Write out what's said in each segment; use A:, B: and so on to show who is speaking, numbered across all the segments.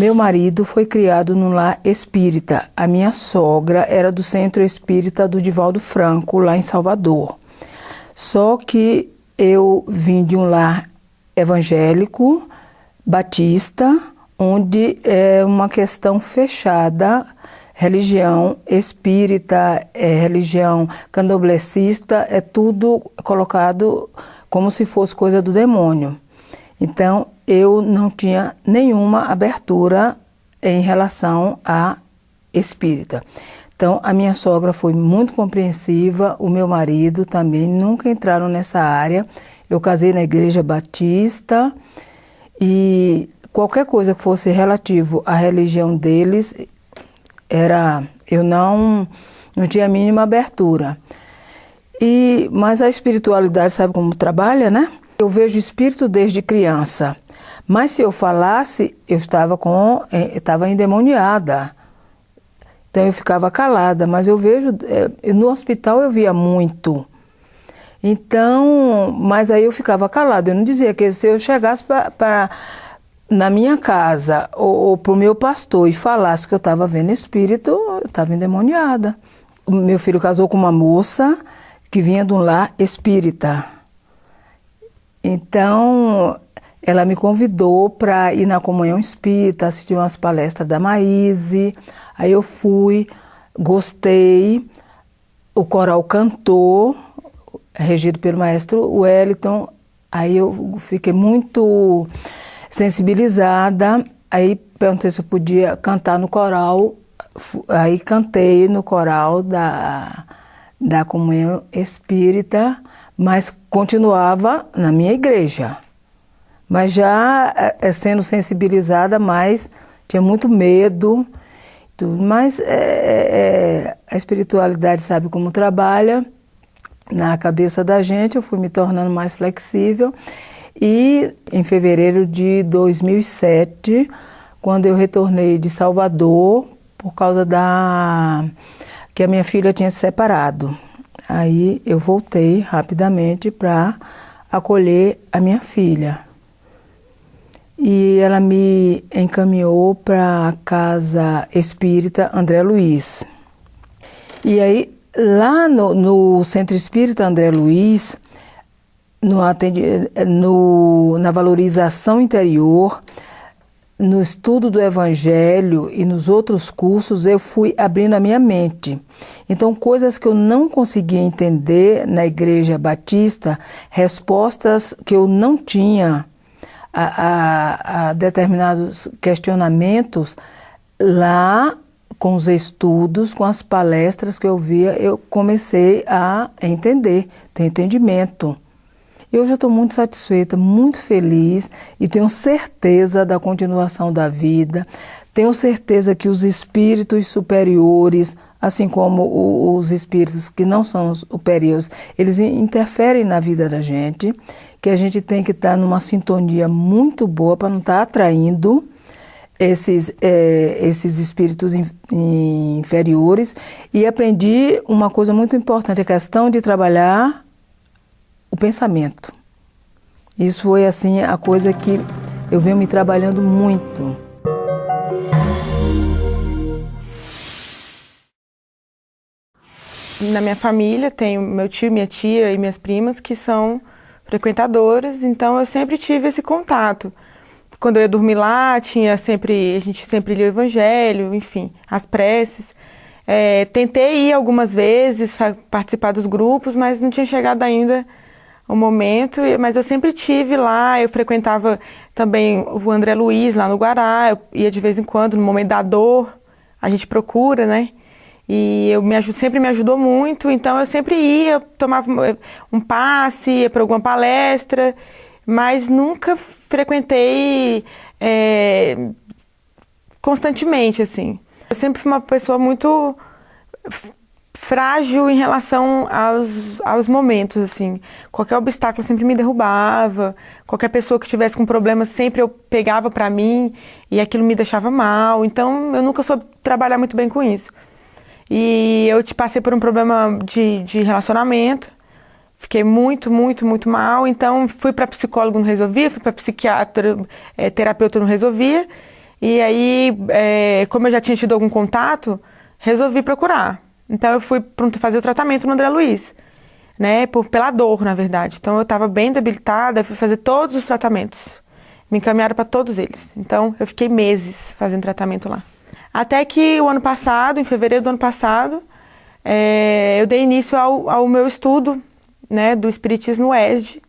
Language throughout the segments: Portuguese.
A: meu marido foi criado num lar espírita. A minha sogra era do Centro Espírita do Divaldo Franco, lá em Salvador. Só que eu vim de um lar evangélico, batista, onde é uma questão fechada, religião espírita, religião candomblessista, é tudo colocado como se fosse coisa do demônio. Então, eu não tinha nenhuma abertura em relação à espírita. Então, a minha sogra foi muito compreensiva, o meu marido também, nunca entraram nessa área. Eu casei na igreja batista e qualquer coisa que fosse relativo à religião deles, eu não tinha a mínima abertura. Mas a espiritualidade, sabe como trabalha, né? Eu vejo espírito desde criança, mas se eu falasse, eu estava endemoniada. Então eu ficava calada, mas eu vejo, no hospital eu via muito. Então, mas aí eu ficava calada, eu não dizia que se eu chegasse na minha casa ou para o meu pastor e falasse que eu estava vendo espírito, eu estava endemoniada. O meu filho casou com uma moça que vinha de um lar espírita. Então, ela me convidou para ir na comunhão espírita, assistir umas palestras da Maíse. Aí eu fui, gostei, o coral cantou, regido pelo maestro Wellington. Aí eu fiquei muito sensibilizada, aí perguntei se eu podia cantar no coral, aí cantei no coral da comunhão espírita, mas continuava na minha igreja. Mas já sendo sensibilizada, mas tinha muito medo, tudo. Mas a espiritualidade sabe como trabalha na cabeça da gente, eu fui me tornando mais flexível. E em fevereiro de 2007, quando eu retornei de Salvador, por causa que a minha filha tinha se separado, aí eu voltei rapidamente para acolher a minha filha. E ela me encaminhou para a Casa Espírita André Luiz. E aí, lá no Centro Espírita André Luiz, na valorização interior, no estudo do Evangelho e nos outros cursos, eu fui abrindo a minha mente. Então, coisas que eu não conseguia entender na Igreja Batista, respostas que eu não tinha a determinados questionamentos, lá com os estudos, com as palestras que eu via, eu comecei a entender, ter entendimento. E hoje eu estou muito satisfeita, muito feliz e tenho certeza da continuação da vida, tenho certeza que os espíritos superiores, assim como os espíritos que não são superiores, eles interferem na vida da gente, que a gente tem que estar numa sintonia muito boa para não estar atraindo esses espíritos inferiores. E aprendi uma coisa muito importante, a questão de trabalhar o pensamento. Isso foi assim a coisa que eu venho me trabalhando muito.
B: Na minha família tem meu tio, minha tia e minhas primas que são frequentadoras, então eu sempre tive esse contato. Quando eu ia dormir lá, a gente sempre lia o Evangelho, enfim, as preces. Tentei ir algumas vezes, participar dos grupos, mas não tinha chegado ainda o momento. Mas eu sempre tive lá, eu frequentava também o André Luiz lá no Guará, eu ia de vez em quando, no momento da dor, a gente procura, né? E sempre me ajudou muito, então eu sempre ia, tomava um passe, ia para alguma palestra, mas nunca frequentei constantemente, assim. Eu sempre fui uma pessoa muito frágil em relação aos momentos, assim. Qualquer obstáculo sempre me derrubava, qualquer pessoa que tivesse com problema sempre eu pegava para mim e aquilo me deixava mal, então eu nunca soube trabalhar muito bem com isso. E eu passei por um problema de relacionamento, fiquei muito, muito, muito mal, então fui para psicólogo, não resolvia, fui para psiquiatra, terapeuta, não resolvia, E aí, como eu já tinha tido algum contato, resolvi procurar. Então eu fui fazer o tratamento no André Luiz, né? Pela dor, na verdade. Então eu estava bem debilitada, fui fazer todos os tratamentos. Me encaminharam para todos eles. Então eu fiquei meses fazendo tratamento lá. Até que o ano passado, em fevereiro do ano passado, eu dei início ao meu estudo, né, do Espiritismo no ESD.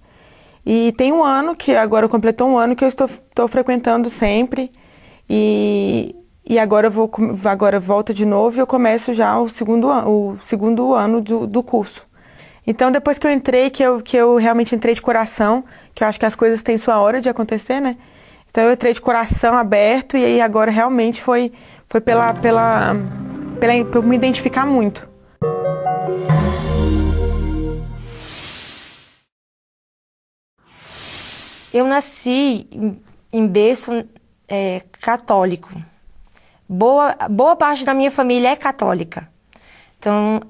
B: E tem um ano, que agora completou um ano, que eu estou frequentando sempre. E agora agora volta de novo e eu começo já o segundo ano do curso. Então, depois que eu entrei, que eu realmente entrei de coração, que eu acho que as coisas têm sua hora de acontecer, né? Então, eu entrei de coração aberto e aí agora realmente foi por me identificar muito.
C: Eu nasci em berço católico. Boa parte da minha família é católica. Então,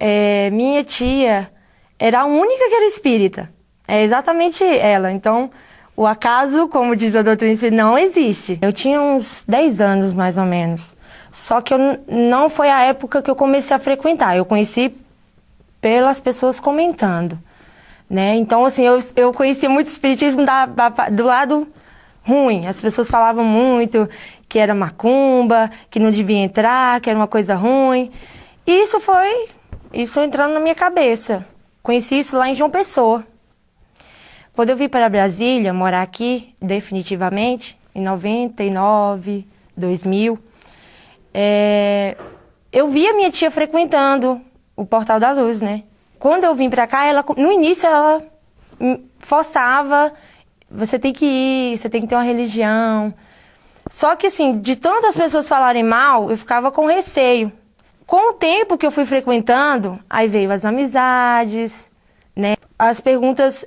C: minha tia era a única que era espírita. É exatamente ela. Então, o acaso, como diz a doutrina espírita, não existe. Eu tinha uns 10 anos, mais ou menos. Só que não foi a época que eu comecei a frequentar. Eu conheci pelas pessoas comentando, né? Então, assim, eu conhecia muito o espiritismo do lado ruim. As pessoas falavam muito que era macumba, que não devia entrar, que era uma coisa ruim. E isso entrando na minha cabeça. Conheci isso lá em João Pessoa. Quando eu vim para Brasília, morar aqui, definitivamente, em 99, 2000, eu vi a minha tia frequentando o Portal da Luz, né? Quando eu vim para cá, no início ela forçava, você tem que ir, você tem que ter uma religião. Só que, assim, de tantas pessoas falarem mal, eu ficava com receio. Com o tempo que eu fui frequentando, aí veio as amizades, né? As perguntas,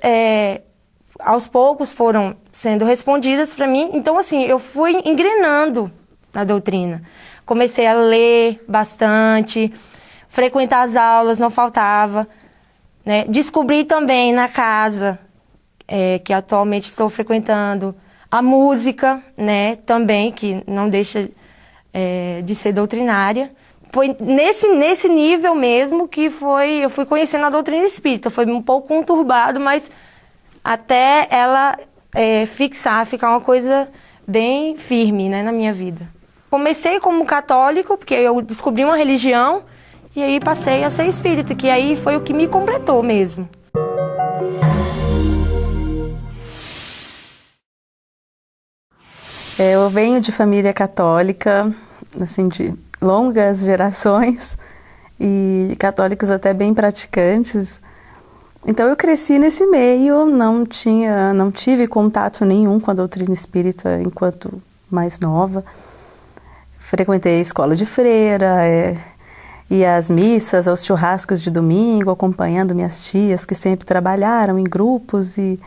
C: aos poucos, foram sendo respondidas para mim. Então, assim, eu fui engrenando na doutrina. Comecei a ler bastante, frequentar as aulas, não faltava, né? Descobri também na casa, que atualmente estou frequentando, a música, né? Também, que não deixa de ser doutrinária. Foi nesse nível mesmo que eu fui conhecendo a doutrina espírita. Foi um pouco conturbado, mas até ela ficar uma coisa bem firme, né, na minha vida. Comecei como católico, porque eu descobri uma religião, e aí passei a ser espírita, que aí foi o que me completou mesmo.
D: Eu venho de família católica, assim, de longas gerações, e católicos até bem praticantes. Então eu cresci nesse meio, não tive contato nenhum com a doutrina espírita enquanto mais nova. Frequentei a escola de freira, ia às missas, aos churrascos de domingo, acompanhando minhas tias que sempre trabalharam em grupos e,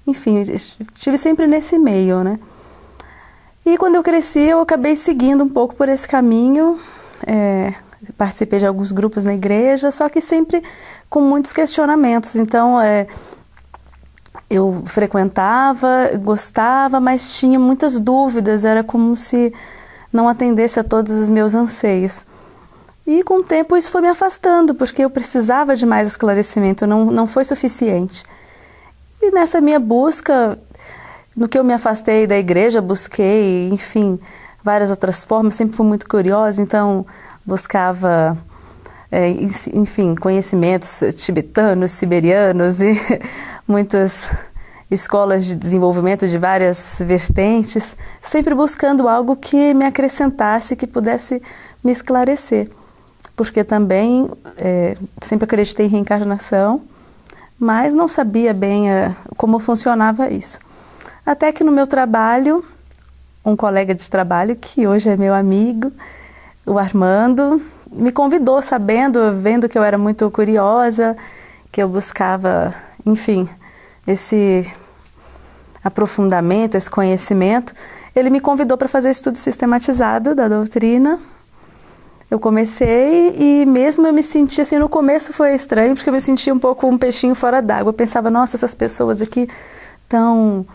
D: enfim, estive sempre nesse meio, né? E quando eu cresci, eu acabei seguindo um pouco por esse caminho, participei de alguns grupos na igreja, só que sempre com muitos questionamentos. Então, eu frequentava, gostava, mas tinha muitas dúvidas, era como se não atendesse a todos os meus anseios. E com o tempo isso foi me afastando, porque eu precisava de mais esclarecimento, não foi suficiente. E nessa minha busca, no que eu me afastei da igreja, busquei, enfim, várias outras formas, sempre fui muito curiosa, então buscava, enfim, conhecimentos tibetanos, siberianos e muitas escolas de desenvolvimento de várias vertentes, sempre buscando algo que me acrescentasse, que pudesse me esclarecer. Porque também sempre acreditei em reencarnação, mas não sabia bem como funcionava isso. Até que no meu trabalho, um colega de trabalho, que hoje é meu amigo, o Armando, me convidou, vendo que eu era muito curiosa, que eu buscava, enfim, esse aprofundamento, esse conhecimento. Ele me convidou para fazer estudo sistematizado da doutrina. Eu comecei e mesmo eu me senti assim, no começo foi estranho, porque eu me sentia um pouco um peixinho fora d'água. Eu pensava, nossa, essas pessoas aqui tão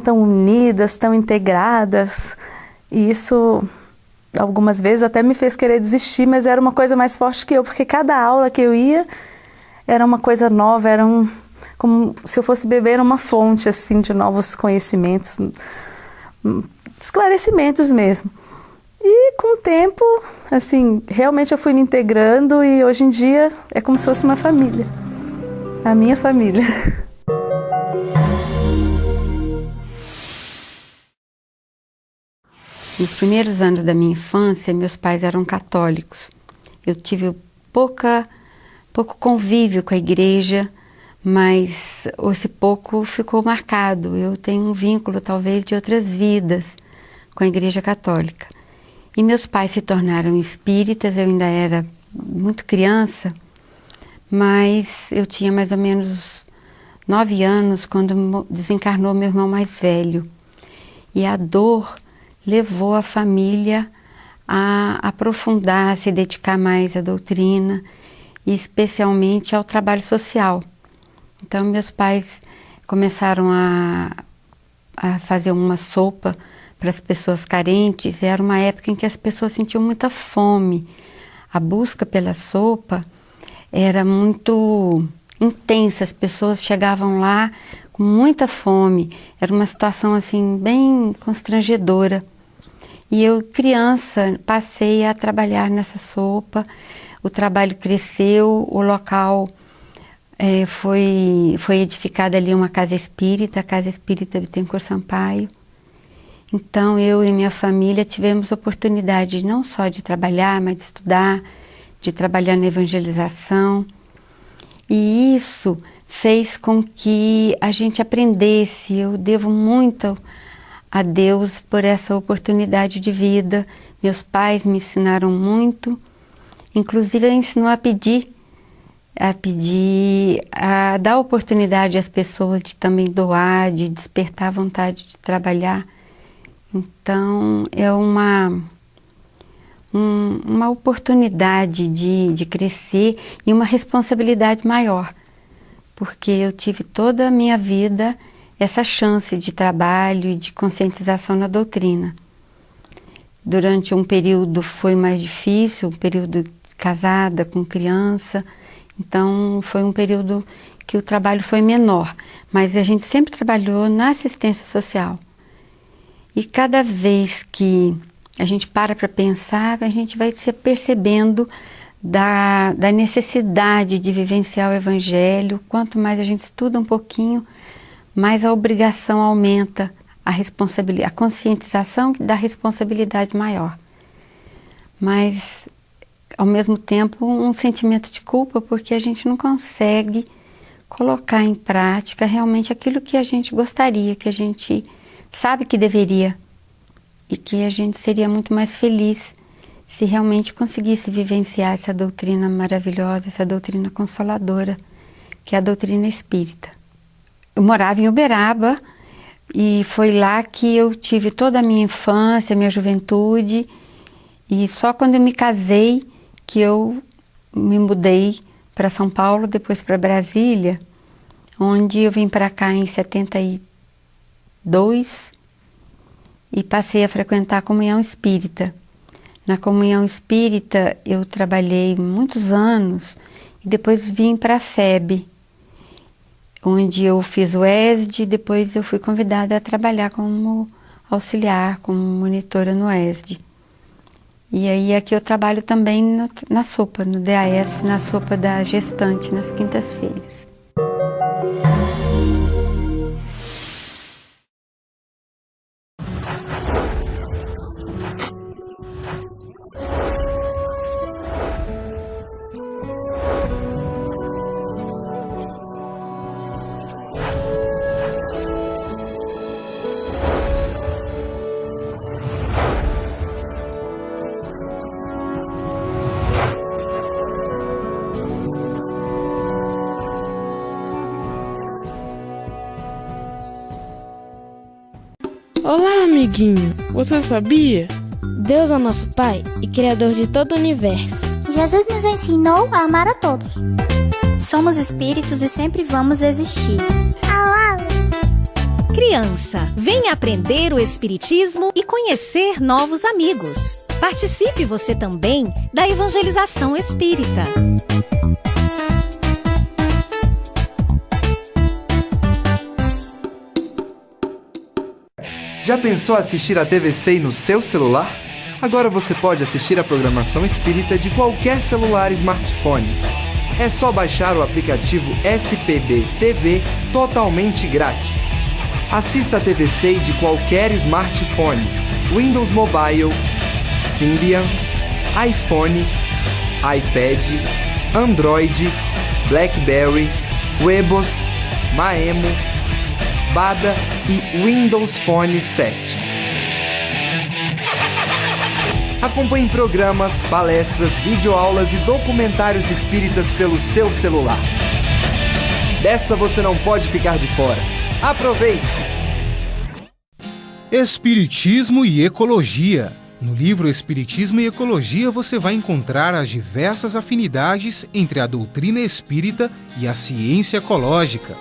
D: unidas, tão integradas. E isso, algumas vezes, até me fez querer desistir, mas era uma coisa mais forte que eu, porque cada aula que eu ia era uma coisa nova, era como se eu fosse beber uma fonte, assim, de novos conhecimentos, esclarecimentos mesmo. E com o tempo, assim, realmente eu fui me integrando e hoje em dia é como se fosse uma família, a minha família.
E: Nos primeiros anos da minha infância, meus pais eram católicos. Eu tive pouco convívio com a igreja, mas esse pouco ficou marcado. Eu tenho um vínculo, talvez, de outras vidas com a igreja católica. E meus pais se tornaram espíritas, eu ainda era muito criança, mas eu tinha mais ou menos 9 anos quando desencarnou meu irmão mais velho. E a dor levou a família a aprofundar, a se dedicar mais à doutrina, e especialmente ao trabalho social. Então, meus pais começaram a fazer uma sopa para as pessoas carentes. Era uma época em que as pessoas sentiam muita fome. A busca pela sopa era muito intensa, as pessoas chegavam lá com muita fome. Era uma situação assim bem constrangedora. E eu, criança, passei a trabalhar nessa sopa. O trabalho cresceu, o local foi edificada ali uma casa espírita, a Casa Espírita Bittencourt Sampaio. Então, eu e minha família tivemos oportunidade não só de trabalhar, mas de estudar, de trabalhar na evangelização. E isso fez com que a gente aprendesse. Eu devo muito a Deus por essa oportunidade de vida. Meus pais me ensinaram muito. Inclusive, ensinou a pedir, a dar oportunidade às pessoas de também doar, de despertar a vontade de trabalhar. Então, é uma oportunidade de crescer e uma responsabilidade maior, porque eu tive toda a minha vida essa chance de trabalho e de conscientização na doutrina. Durante um período foi mais difícil, um período casada, com criança, então foi um período que o trabalho foi menor, mas a gente sempre trabalhou na assistência social. E cada vez que a gente para pensar, a gente vai se percebendo da necessidade de vivenciar o Evangelho. Quanto mais a gente estuda um pouquinho, mais a obrigação aumenta, a conscientização da responsabilidade maior. Mas, ao mesmo tempo, um sentimento de culpa, porque a gente não consegue colocar em prática realmente aquilo que a gente gostaria, que a gente sabe que deveria, e que a gente seria muito mais feliz se realmente conseguisse vivenciar essa doutrina maravilhosa, essa doutrina consoladora, que é a doutrina espírita. Eu morava em Uberaba e foi lá que eu tive toda a minha infância, minha juventude, e só quando eu me casei que eu me mudei para São Paulo, depois para Brasília, onde eu vim para cá em 72 e passei a frequentar a comunhão espírita. Na comunhão espírita eu trabalhei muitos anos e depois vim para a FEB, onde eu fiz o ESD, e depois eu fui convidada a trabalhar como auxiliar, como monitora no ESD. E aí aqui eu trabalho também na sopa, no DAS, na sopa da gestante, nas quintas-feiras.
F: Olá, amiguinho! Você sabia?
G: Deus é nosso Pai e Criador de todo o universo.
H: Jesus nos ensinou a amar a todos. Somos espíritos e sempre vamos existir.
I: Criança, venha aprender o Espiritismo e conhecer novos amigos. Participe você também da evangelização espírita.
J: Já pensou assistir a TV SEI no seu celular? Agora você pode assistir a programação espírita de qualquer celular e smartphone. É só baixar o aplicativo SPB TV totalmente grátis. Assista a TV SEI de qualquer smartphone, Windows Mobile, Symbian, iPhone, iPad, Android, BlackBerry, Webos, Maemo, Bada e Windows Phone 7. Acompanhe programas, palestras, videoaulas e documentários espíritas pelo seu celular. Dessa você não pode ficar de fora. Aproveite!
K: Espiritismo e Ecologia. No livro Espiritismo e Ecologia você vai encontrar as diversas afinidades entre a doutrina espírita e a ciência ecológica.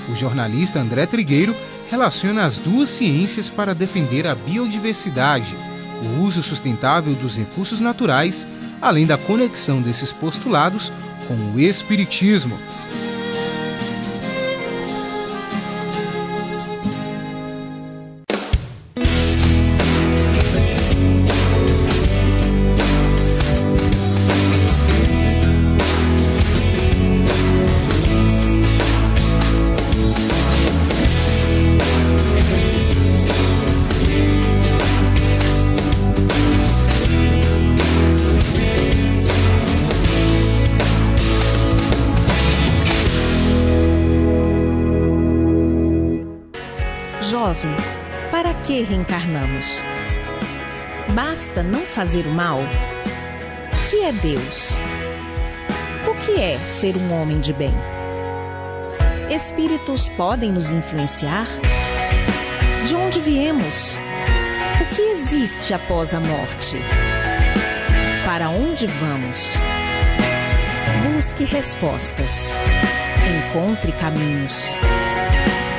K: O jornalista André Trigueiro relaciona as duas ciências para defender a biodiversidade, o uso sustentável dos recursos naturais, além da conexão desses postulados com o Espiritismo.
I: Jovem, para que reencarnamos? Basta não fazer o mal? O que é Deus? O que é ser um homem de bem? Espíritos podem nos influenciar? De onde viemos? O que existe após a morte? Para onde vamos? Busque respostas. Encontre caminhos.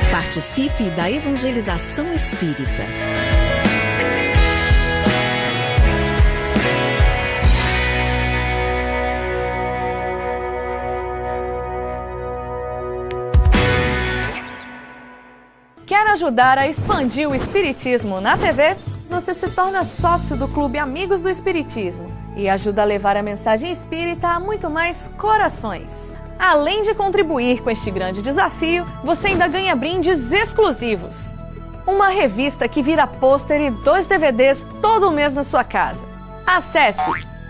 I: Participe da evangelização espírita.
L: Quer ajudar a expandir o Espiritismo na TV? Você se torna sócio do Clube Amigos do Espiritismo e ajuda a levar a mensagem espírita a muito mais corações. Além de contribuir com este grande desafio, você ainda ganha brindes exclusivos. Uma revista que vira pôster e 2 DVDs todo mês na sua casa. Acesse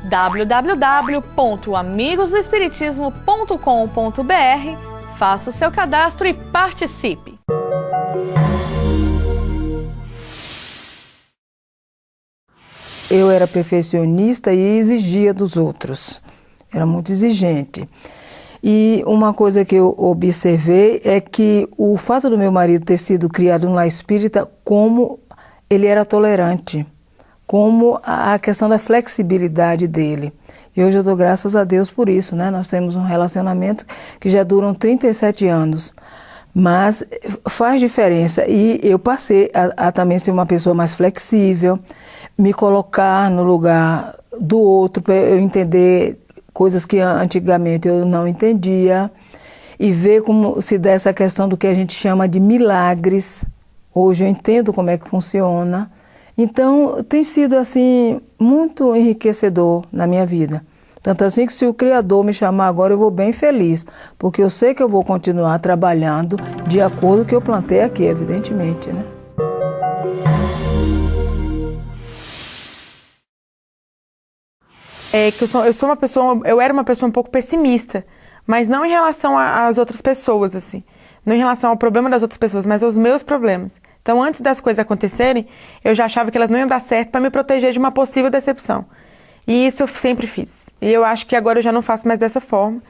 L: www.amigosdoespiritismo.com.br, faça o seu cadastro e participe.
A: Eu era perfeccionista e exigia dos outros. Era muito exigente. E uma coisa que eu observei é que o fato do meu marido ter sido criado no lar espírita, como ele era tolerante, como a questão da flexibilidade dele. E hoje eu dou graças a Deus por isso, né? Nós temos um relacionamento que já duram 37 anos, mas faz diferença. E eu passei a também ser uma pessoa mais flexível, me colocar no lugar do outro, para eu entender coisas que antigamente eu não entendia, e ver como se dá essa questão do que a gente chama de milagres. Hoje eu entendo como é que funciona. Então, tem sido assim muito enriquecedor na minha vida. Tanto assim que se o Criador me chamar agora, eu vou bem feliz, porque eu sei que eu vou continuar trabalhando de acordo com o que eu plantei aqui, evidentemente, né?
B: É que eu era uma pessoa um pouco pessimista, mas não em relação às outras pessoas, assim. Não em relação ao problema das outras pessoas, mas aos meus problemas. Então, antes das coisas acontecerem, eu já achava que elas não iam dar certo para me proteger de uma possível decepção. E isso eu sempre fiz. E eu acho que agora eu já não faço mais dessa forma.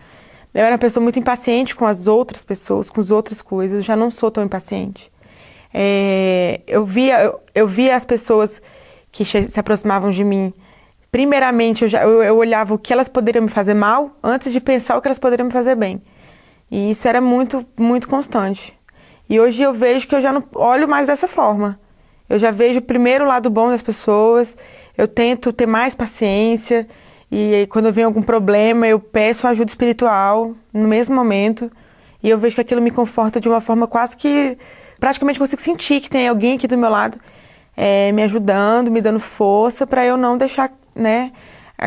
B: Eu era uma pessoa muito impaciente com as outras pessoas, com as outras coisas. Eu já não sou tão impaciente. Eu via as pessoas que se aproximavam de mim. Primeiramente, eu olhava o que elas poderiam me fazer mal antes de pensar o que elas poderiam me fazer bem. E isso era muito, muito constante. E hoje eu vejo que eu já não olho mais dessa forma. Eu já vejo primeiro o lado bom das pessoas, eu tento ter mais paciência, e aí, quando vem algum problema, eu peço ajuda espiritual no mesmo momento, e eu vejo que aquilo me conforta de uma forma quase que, praticamente consigo sentir que tem alguém aqui do meu lado me ajudando, me dando força para eu não deixar, né,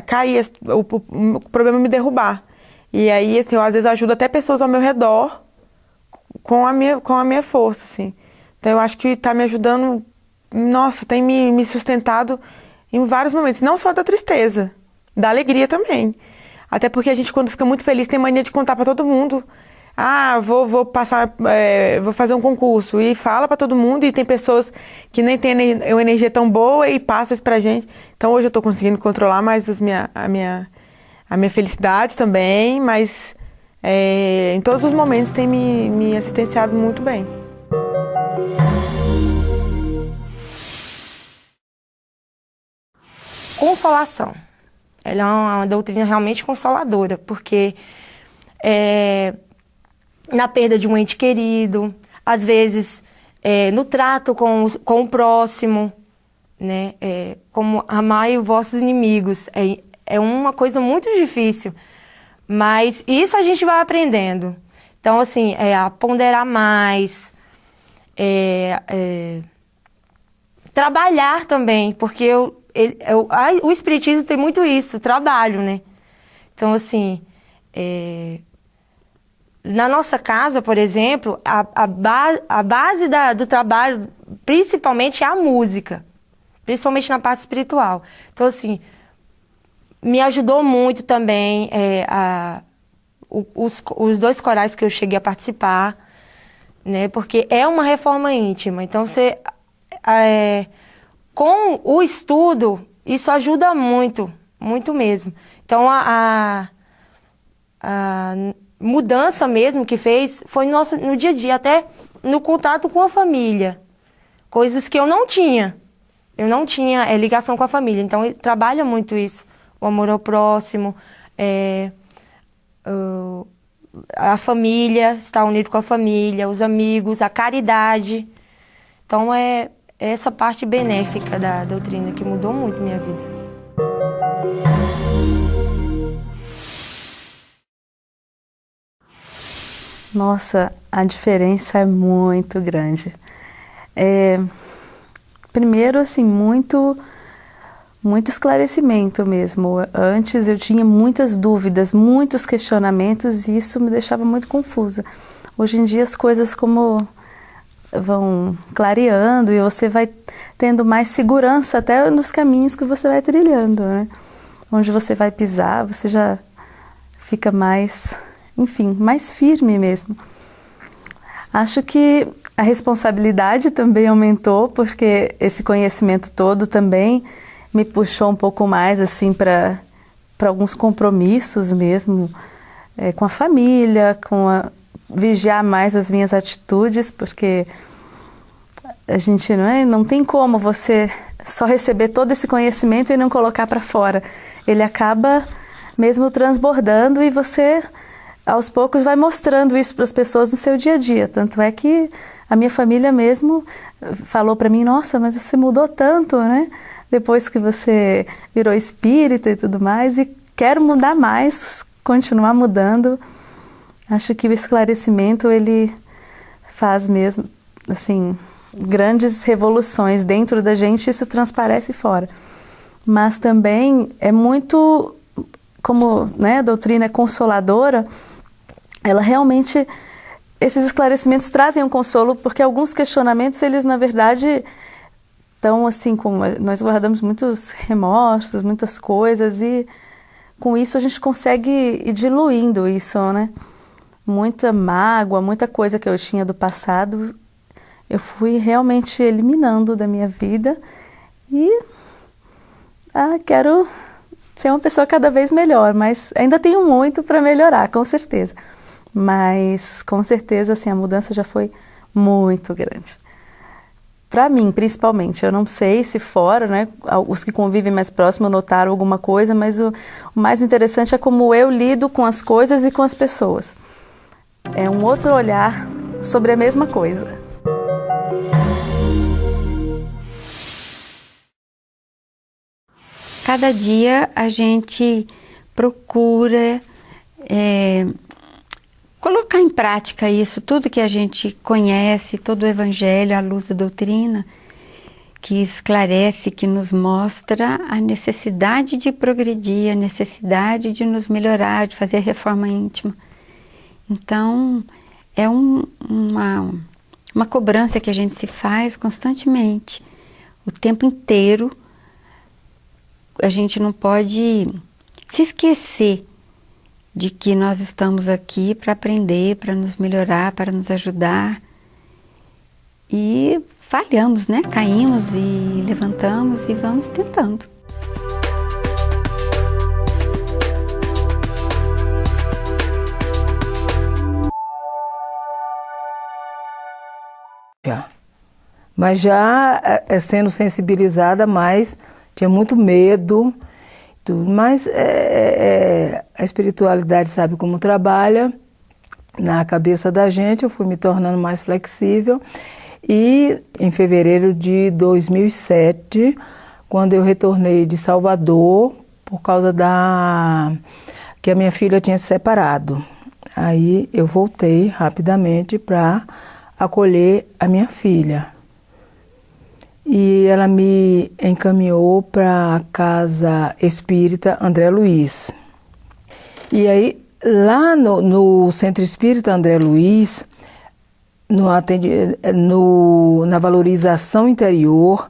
B: cair, o problema me derrubar. E aí, assim, eu às vezes ajudo até pessoas ao meu redor com a minha força, assim. Então eu acho que tá me ajudando, nossa, tem me sustentado em vários momentos, não só da tristeza, da alegria também. Até porque a gente, quando fica muito feliz, tem mania de contar para todo mundo. Vou fazer um concurso, e fala para todo mundo, e tem pessoas que nem têm uma energia tão boa e passa isso pra gente. Então hoje eu tô conseguindo controlar mais a minha felicidade também, mas em todos os momentos tem me assistenciado muito bem.
C: Consolação. Ela é uma doutrina realmente consoladora, porque na perda de um ente querido, às vezes no trato com o próximo, né? Como amai os vossos inimigos. É uma coisa muito difícil, mas isso a gente vai aprendendo. Então, assim, a ponderar mais, trabalhar também, porque o Espiritismo tem muito isso, trabalho, né? Então, assim, na nossa casa, por exemplo, a base do trabalho, principalmente, é a música, principalmente na parte espiritual. Então, assim, me ajudou muito também os 2 corais que eu cheguei a participar, né? Porque é uma reforma íntima. Então, com o estudo, isso ajuda muito, muito mesmo. Então, a mudança mesmo que fez foi no dia a dia, até no contato com a família. Coisas que eu não tinha. Eu não tinha ligação com a família. Então, trabalha muito isso. O amor ao próximo, a família, estar unido com a família, os amigos, a caridade. Então, é essa parte benéfica da doutrina que mudou muito minha vida.
D: Nossa, a diferença é muito grande. Primeiro, assim, muito esclarecimento mesmo. Antes eu tinha muitas dúvidas, muitos questionamentos, e isso me deixava muito confusa. Hoje em dia as coisas vão clareando e você vai tendo mais segurança até nos caminhos que você vai trilhando, né? Onde você vai pisar, você já fica mais, enfim, mais firme mesmo. Acho que a responsabilidade também aumentou, porque esse conhecimento todo também me puxou um pouco mais assim para alguns compromissos mesmo, com a família, vigiar mais as minhas atitudes, porque a gente não tem como você só receber todo esse conhecimento e não colocar para fora. Ele acaba mesmo transbordando, e você aos poucos vai mostrando isso para as pessoas no seu dia a dia. Tanto é que a minha família mesmo falou para mim: nossa, mas você mudou tanto, né? Depois que você virou espírita e tudo mais, e quero mudar mais, continuar mudando. Acho que o esclarecimento, ele faz mesmo, assim, grandes revoluções dentro da gente, isso transparece fora. Mas também é muito, como, né, a doutrina é consoladora, ela realmente, esses esclarecimentos trazem um consolo, porque alguns questionamentos, eles na verdade estão assim, como nós guardamos muitos remorsos, muitas coisas, e com isso a gente consegue ir diluindo isso, né? Muita mágoa, muita coisa que eu tinha do passado, eu fui realmente eliminando da minha vida, e quero ser uma pessoa cada vez melhor, mas ainda tenho muito para melhorar, com certeza. Mas com certeza, assim, a mudança já foi muito grande. Para mim, principalmente, eu não sei se fora, né, os que convivem mais próximo notaram alguma coisa, mas o mais interessante é como eu lido com as coisas e com as pessoas. É um outro olhar sobre a mesma coisa.
E: Cada dia a gente procura colocar em prática isso, tudo que a gente conhece, todo o Evangelho, à luz da doutrina, que esclarece, que nos mostra a necessidade de progredir, a necessidade de nos melhorar, de fazer reforma íntima. Então, é uma cobrança que a gente se faz constantemente, o tempo inteiro. A gente não pode se esquecer de que nós estamos aqui para aprender, para nos melhorar, para nos ajudar. E falhamos, né? Caímos e levantamos e vamos tentando.
A: Mas já sendo sensibilizada, mas tinha muito medo, tudo. Mas a espiritualidade sabe como trabalha na cabeça da gente. Eu fui me tornando mais flexível. E em fevereiro de 2007, quando eu retornei de Salvador, por causa que a minha filha tinha se separado, aí eu voltei rapidamente para acolher a minha filha. E ela me encaminhou para a Casa Espírita André Luiz. E aí, lá no Centro Espírita André Luiz, na valorização interior,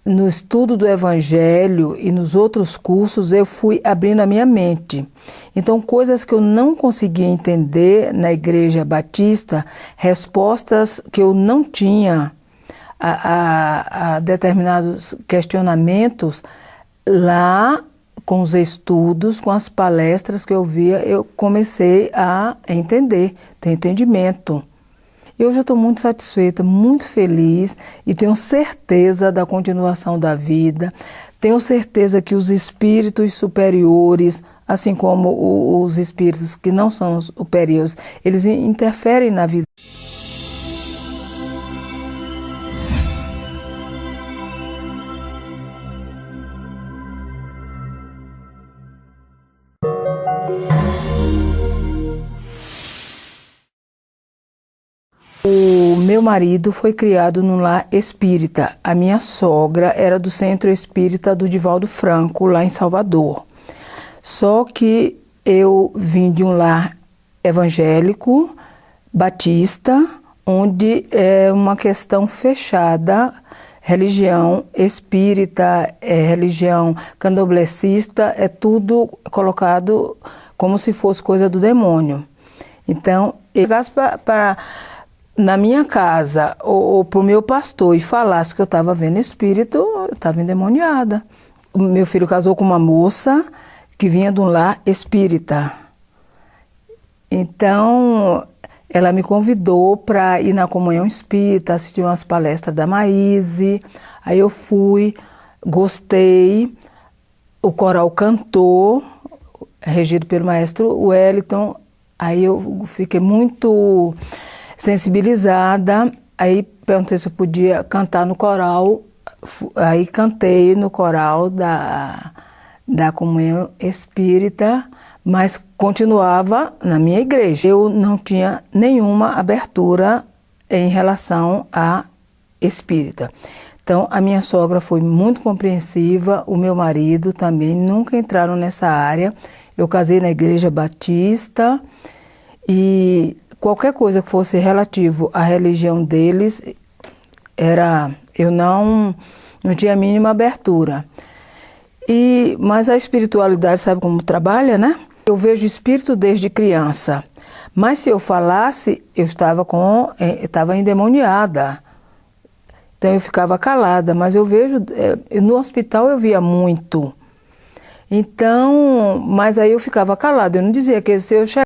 A: no estudo do Evangelho e nos outros cursos, eu fui abrindo a minha mente. Então, coisas que eu não conseguia entender na Igreja Batista, respostas que eu não tinha a determinados questionamentos, lá com os estudos, com as palestras que eu via, eu comecei a entender, ter entendimento. Eu já estou muito satisfeita, muito feliz e tenho certeza da continuação da vida. Tenho certeza que os espíritos superiores, assim como os espíritos que não são superiores, eles interferem na vida. O meu marido foi criado num lar espírita. A minha sogra era do Centro Espírita do Divaldo Franco, lá em Salvador. Só que eu vim de um lar evangélico, batista, onde é uma questão fechada, religião espírita, religião candomblessista, é tudo colocado como se fosse coisa do demônio. Então, eu chegasse na minha casa ou para o meu pastor e falasse que eu estava vendo espírito, eu estava endemoniada. O meu filho casou com uma moça que vinha de um lar espírita. Então, ela me convidou para ir na comunhão espírita, assistir umas palestras da Maíse. Aí eu fui, gostei, o coral cantou, regido pelo maestro Wellington. Aí eu fiquei muito sensibilizada, aí perguntei se eu podia cantar no coral, aí cantei no coral da comunhão espírita, mas continuava na minha igreja. Eu não tinha nenhuma abertura em relação à espírita. Então, a minha sogra foi muito compreensiva, o meu marido também, nunca entraram nessa área. Eu casei na igreja batista e qualquer coisa que fosse relativo à religião deles, eu não tinha a mínima abertura. Mas a espiritualidade sabe como trabalha, né? Eu vejo espírito desde criança, mas se eu falasse, eu estava endemoniada. Então eu ficava calada, mas eu vejo, no hospital eu via muito. Então, mas aí eu ficava calada, eu não dizia que se eu chegasse